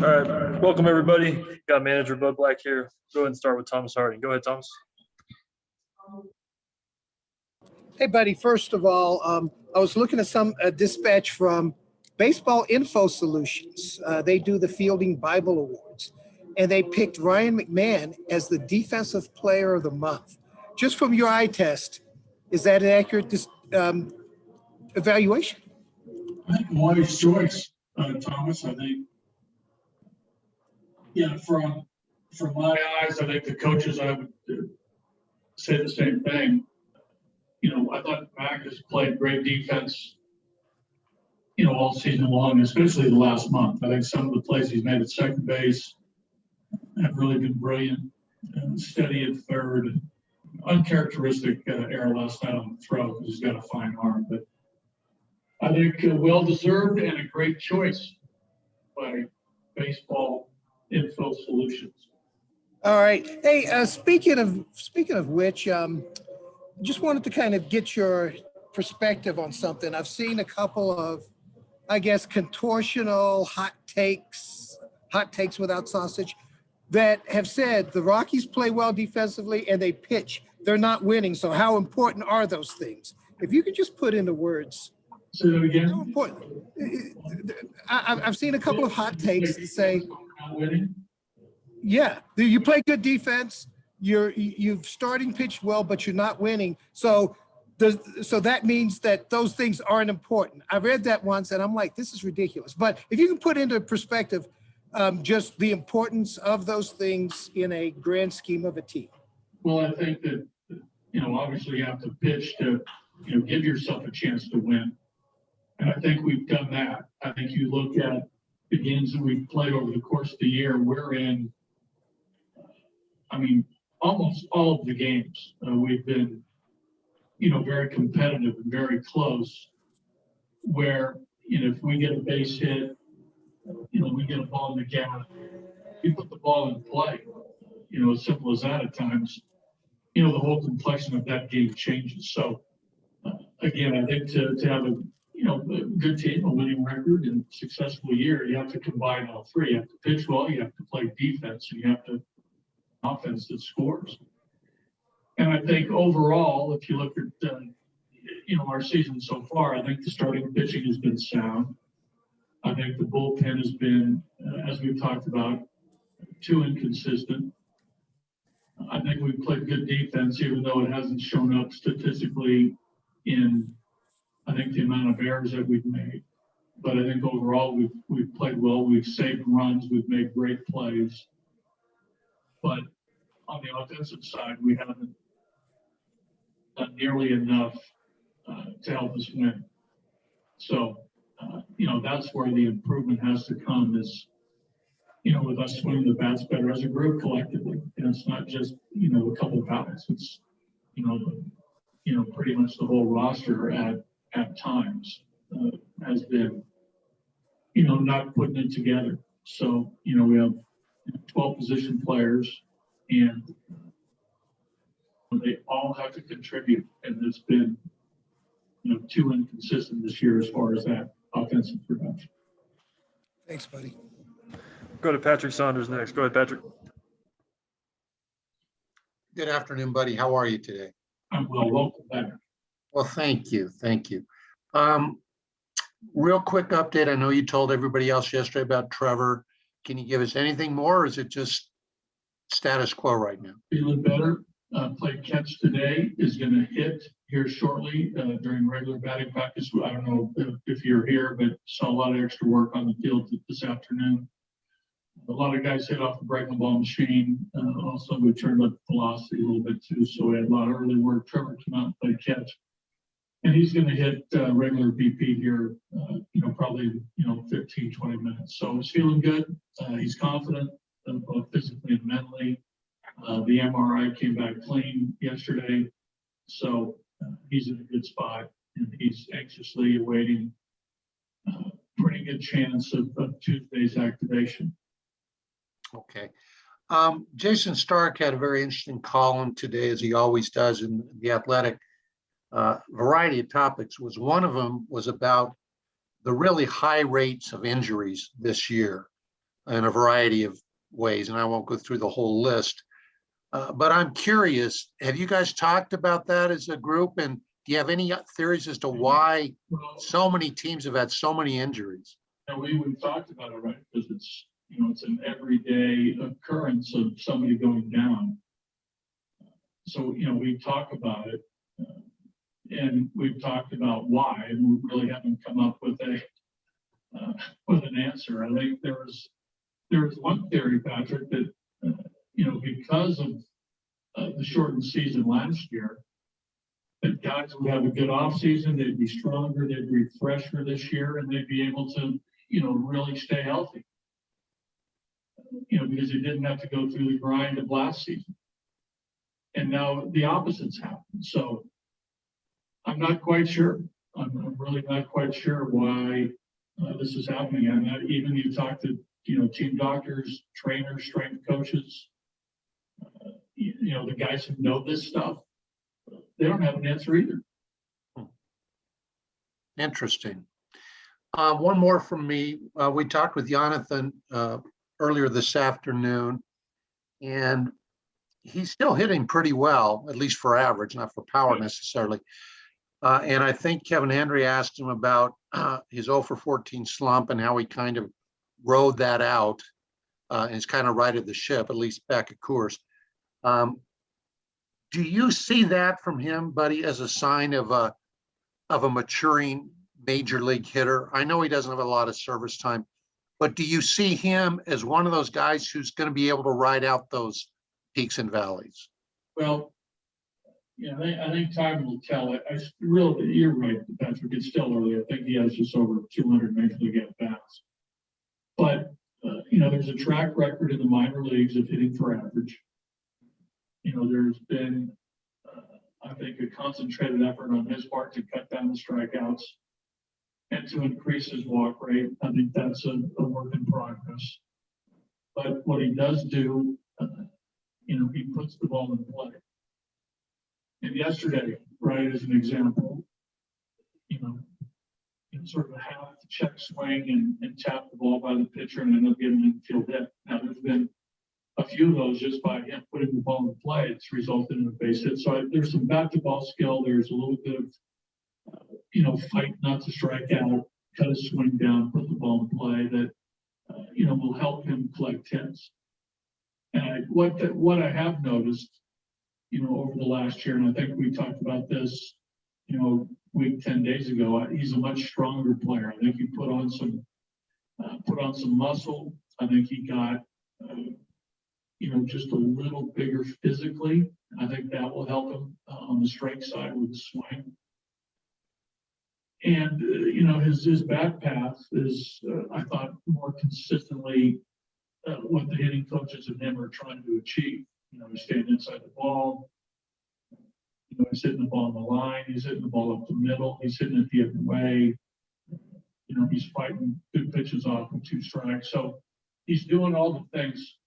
All right, welcome everybody. Got manager Bud Black here. Go ahead and start with Thomas Harding. Go ahead, Thomas. Hey, buddy. First of all, I was looking at some dispatch from Baseball Info Solutions. They do the Fielding Bible Awards, and they picked Ryan McMahon as the Defensive Player of the Month. Just from your eye test, is that an accurate evaluation? I think wise choice, Thomas. I think, yeah, from my eyes, I think the coaches, I would say the same thing. You know, I thought Mac has played great defense, you know, all season long, especially the last month. I think some of the plays he's made at second base have really been brilliant. Steady at third. Uncharacteristic error last night on the throw because he's got a fine arm. But I think well-deserved and a great choice by Baseball Info Solutions. All right. Hey, speaking of which, just wanted to kind of get your perspective on something. I've seen a couple of, I guess, contortional hot takes without sausage, that have said the Rockies play well defensively and they pitch. They're not winning. So how important are those things? If you could just put into words. Say that again. How important? I've seen a couple of hot takes that say, not winning. yeah, you play good defense. You've starting pitched well, but you're not winning. So that means that those things aren't important. I read that once and I'm like, this is ridiculous. But if you can put into perspective just the importance of those things in a grand scheme of a team. Well, I think that, you know, obviously you have to pitch to, you know, give yourself a chance to win. And I think we've done that. I think you look at the games that we've played over the course of the year, we're in, I mean, almost all of the games. We've been, you know, very competitive and very close where, you know, if we get a base hit, you know, we get a ball in the gap, we put the ball in play, you know, as simple as that at times, you know, the whole complexion of that game changes. So, again, I think to have a, you know, a good team, a winning record and successful year, you have to combine all three. You have to pitch well, you have to play defense, and you have to offense that scores. And I think overall, if you look at, you know, our season so far, I think the starting pitching has been sound. I think the bullpen has been, as we've talked about, too inconsistent. I think we've played good defense, even though it hasn't shown up statistically in, I think, the amount of errors that we've made. But I think overall we've played well. We've saved runs. We've made great plays. But on the offensive side, we haven't done nearly enough to help us win. So, you know, that's where the improvement has to come is, you know, with us swinging the bats better as a group collectively. And it's not just, you know, a couple of bats. It's, you know, pretty much the whole roster at times has been, you know, not putting it together. So, you know, we have 12 position players and they all have to contribute. And it's been, you know, too inconsistent this year as far as that offensive production. Thanks, buddy. Go to Patrick Saunders next. Go ahead, Patrick. Good afternoon, buddy. How are you today? I'm well. Welcome back. Well, thank you. Thank you. Real quick update. I know you told everybody else yesterday about Trevor. Can you give us anything more, or is it just status quo right now? Feeling better. Played catch today. Is going to hit here shortly during regular batting practice. I don't know if you're here, but saw a lot of extra work on the field this afternoon. A lot of guys hit off the breaking ball machine. Also, we turned up velocity a little bit too, so we had a lot of early work. Trevor came out and played catch, and he's going to hit regular BP here. You know, probably 15, 20 minutes. So he's feeling good. He's confident, both physically and mentally. The MRI came back clean yesterday, so he's in a good spot, and he's anxiously awaiting pretty good chance of Tuesday's activation. Okay. Jason Stark had a very interesting column today, as he always does in The Athletic. Variety of topics. One of them was about the really high rates of injuries this year. in a variety of ways, and I won't go through the whole list. But I'm curious, have you guys talked about that as a group? And do you have any theories as to why so many teams have had so many injuries? And we've talked about it, right? Because it's, it's an everyday occurrence of somebody going down. So, we talk about it, and we've talked about why, and we really haven't come up with with an answer. I think there was one theory, Patrick, that because of the shortened season last year, that guys would have a good offseason, they'd be stronger, they'd be fresher this year, and they'd be able to, really stay healthy. Because they didn't have to go through the grind of last season. And now the opposite's happened. So I'm not quite sure. I'm really not quite sure why this is happening. And even you talk to, team doctors, trainers, strength coaches, the guys who know this stuff, they don't have an answer either. Interesting. One more from me. We talked with Jonathan earlier this afternoon, and he's still hitting pretty well, at least for average, not for power necessarily. And I think Kevin Hendry asked him about his 0 for 14 slump and how he kind of rode that out and he's kind of righted the ship, at least back at Coors. Do you see that from him, buddy, as a sign of a maturing major league hitter? I know he doesn't have a lot of service time, but do you see him as one of those guys who's going to be able to ride out those peaks and valleys? Well, I think time will tell. You're right, Patrick. It's still early. I think he has just over 200 major league at-bats. But, there's a track record in the minor leagues of hitting for average. There's been, I think, a concentrated effort on his part to cut down the strikeouts and to increase his walk rate. I think that's a work in progress. But what he does do, he puts the ball in play. And yesterday, right, as an example, sort of a half check swing and tap the ball by the pitcher and end up getting an infield hit. Now, there's been a few of those just by him putting the ball in play. It's resulted in a base hit. So there's some bat to ball skill. There's a little bit of, fight not to strike out, cut a swing down, put the ball in play that, will help him collect hits. And what I have noticed, over the last year, and I think we talked about this, week 10 days ago, he's a much stronger player. I think he put on some muscle. I think he got, just a little bigger physically. I think that will help him on the strike side with the swing. And, his bat path is, I thought, more consistently what the hitting coaches and him are trying to achieve. He's staying inside the ball. He's hitting the ball on the line. He's hitting the ball up the middle. He's hitting it the other way. He's fighting good pitches off with 2 strikes. So he's doing all the things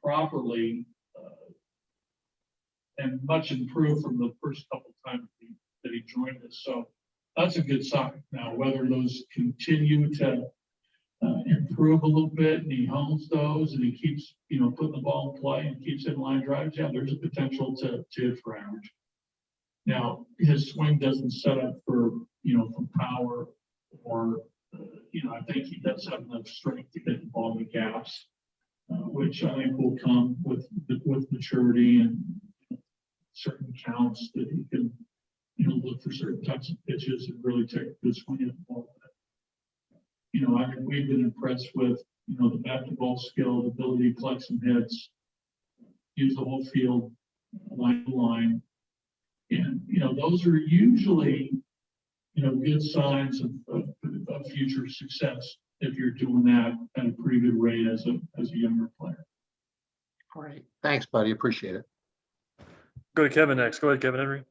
properly and much improved from the first couple times that he joined us. So that's a good sign. Now, whether those continue to improve a little bit and he hones those and he keeps, putting the ball in play and keeps hitting line drives, yeah, there's a potential to hit for average. Now, his swing doesn't set up for, for power or, I think he does have enough strength to get the ball in the gaps, which I think will come with maturity and certain counts that he can, look for certain types of pitches and really take a good swing at the ball. I think we've been impressed with, the bat to ball skill, the ability to collect some hits, use the whole field, line to line. And, those are usually, good signs of future success if you're doing that at a pretty good rate as a younger player. Great. Thanks, buddy. Appreciate it. Go to Kevin next. Go ahead, Kevin Henry.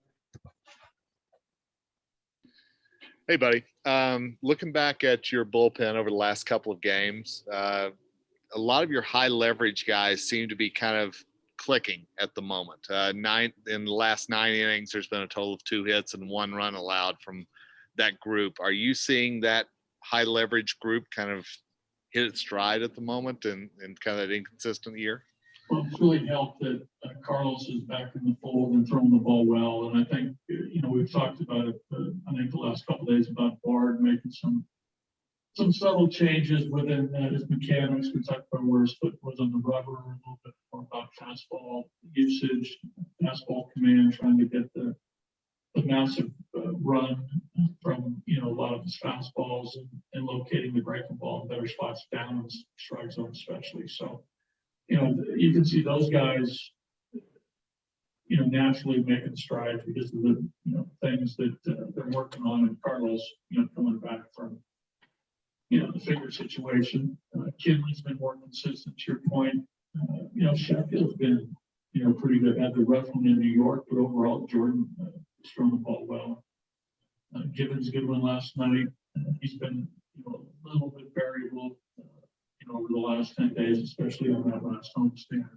Hey, buddy. Looking back at your bullpen over the last couple of games, a lot of your high leverage guys seem to be kind of clicking at the moment. In the last 9 innings, there's been a total of 2 hits and 1 run allowed from that group. Are you seeing that high leverage group kind of hit its stride at the moment and kind of that inconsistent year? Well, it's really helped that Carlos is back in the fold and throwing the ball well. And I think, we've talked about it, I think the last couple of days about Bard making some subtle changes within his mechanics. We talked about where his foot was on the rubber, a little bit more about fastball usage, fastball command, trying to get the massive run from, a lot of his fastballs and locating the breaking ball in better spots down in the strike zone especially. So, you can see those guys, naturally making strides because of the, things that they're working on. And Carlos, coming back from, the finger situation. Kinley's been more consistent to your point. Sheffield's been, pretty good. Had the rough one in New York, but overall, Jordan is throwing the ball well. Gibbons, good one last night. He's been, a little bit variable, over the last 10 days, especially on that last homestand.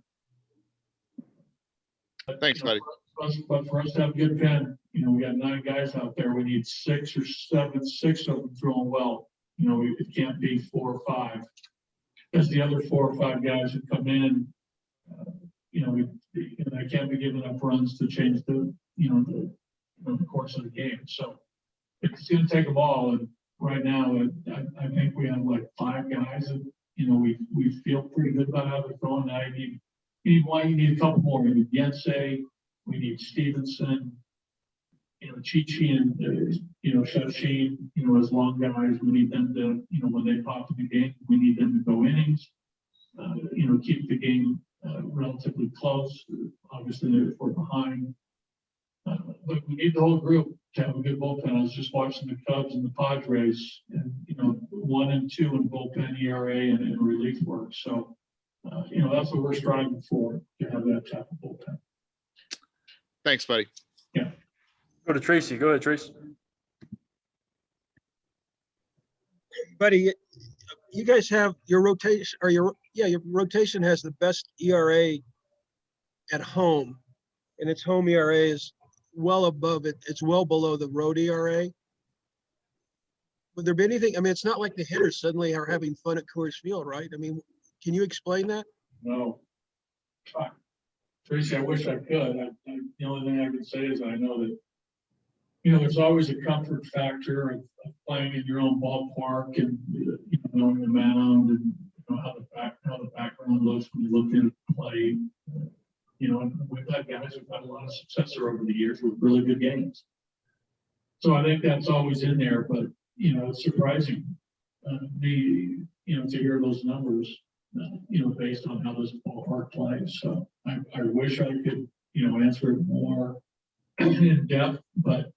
Thanks, buddy. But for us to have a good pen, we got 9 guys out there. We need 6 or 7, 6 of them throwing well. It can't be 4 or 5. Because the other 4 or 5 guys who come in, they can't be giving up runs to change the course of the game. So it's going to take them all. And right now, I think we have like 5 guys that, we feel pretty good about how they're going. Now you need a couple more. We need Yensei, we need Stevenson, Chichi and, Shashin, as long guys. We need them to, when they pop in the game, we need them to go innings, keep the game relatively close. Obviously, if we're behind. But we need the whole group to have a good bullpen. I was just watching the Cubs and the Padres, and 1 and 2 in bullpen ERA and relief work. So, that's what we're striving for, to have that type of bullpen. Thanks, buddy. Yeah. Go to Tracy. Go ahead, Tracy. Buddy, you guys have your rotation, or your rotation has the best ERA at home, and its home ERA is well above it. It's well below the road ERA. Would there be anything? I mean, it's not like the hitters suddenly are having fun at Coors Field, right? I mean, can you explain that? No. Tracy, I wish I could. The only thing I can say is I know that, there's always a comfort factor of playing in your own ballpark and, knowing the mound and, how the background looks when you look at it play. And we've had guys who've had a lot of success over the years with really good games. So I think that's always in there, but, it's surprising to hear those numbers, based on how this ballpark plays. So I wish I could, answer it more in depth, but,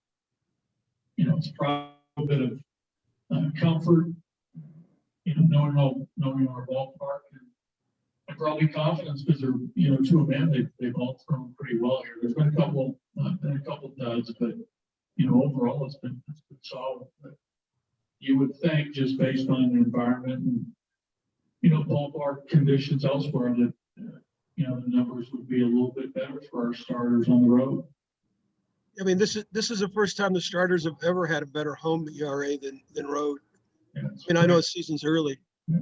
it's probably a bit of comfort, knowing our ballpark and probably confidence because they're, 2 of them, they've all thrown pretty well here. There's been a couple duds, but, overall it's been solid. But you would think just based on the environment and, ballpark conditions elsewhere that, the numbers would be a little bit better for our starters on the road. I mean, this is the first time the starters have ever had a better home ERA than road. Yeah, And I know the season's early. Yeah,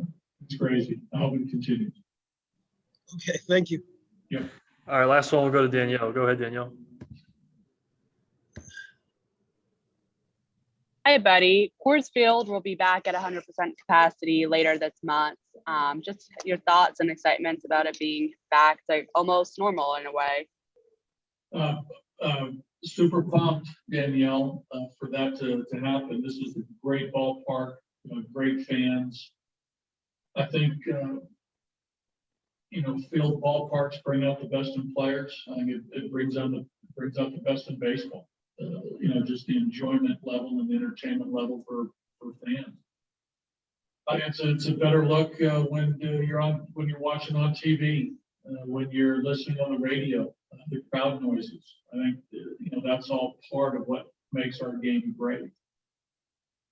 it's crazy. I hope it continues. Okay, thank you. Yeah. All right, last one, we'll go to Danielle. Go ahead, Danielle. Hi, buddy. Coors Field will be back at 100% capacity later this month. Just your thoughts and excitements about it being back to almost normal in a way. Super pumped, Danielle, for that to happen. This is a great ballpark, great fans. I think, field ballparks bring out the best in players. I think it brings out the best in baseball. Just the enjoyment level and the entertainment level for fans. It's a better look when you're watching on TV, when you're listening on the radio, the crowd noises. I think that's all part of what makes our game great.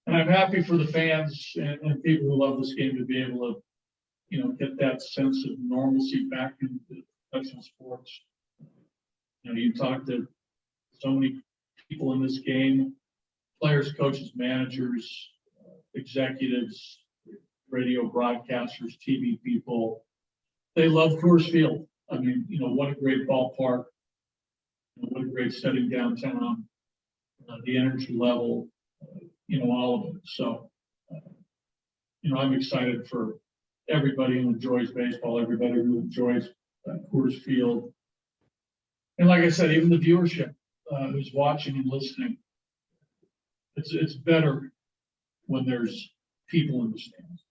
And I'm happy for the fans and people who love this game to be able to, get that sense of normalcy back into professional sports. You talk to so many people in this game, players, coaches, managers, executives, radio broadcasters, TV people. They love Coors Field. I mean, what a great ballpark. What a great setting downtown. The energy level, all of it. So, I'm excited for everybody who enjoys baseball, everybody who enjoys Coors Field. And like I said, even the viewership who's watching and listening, it's better when there's people in the stands.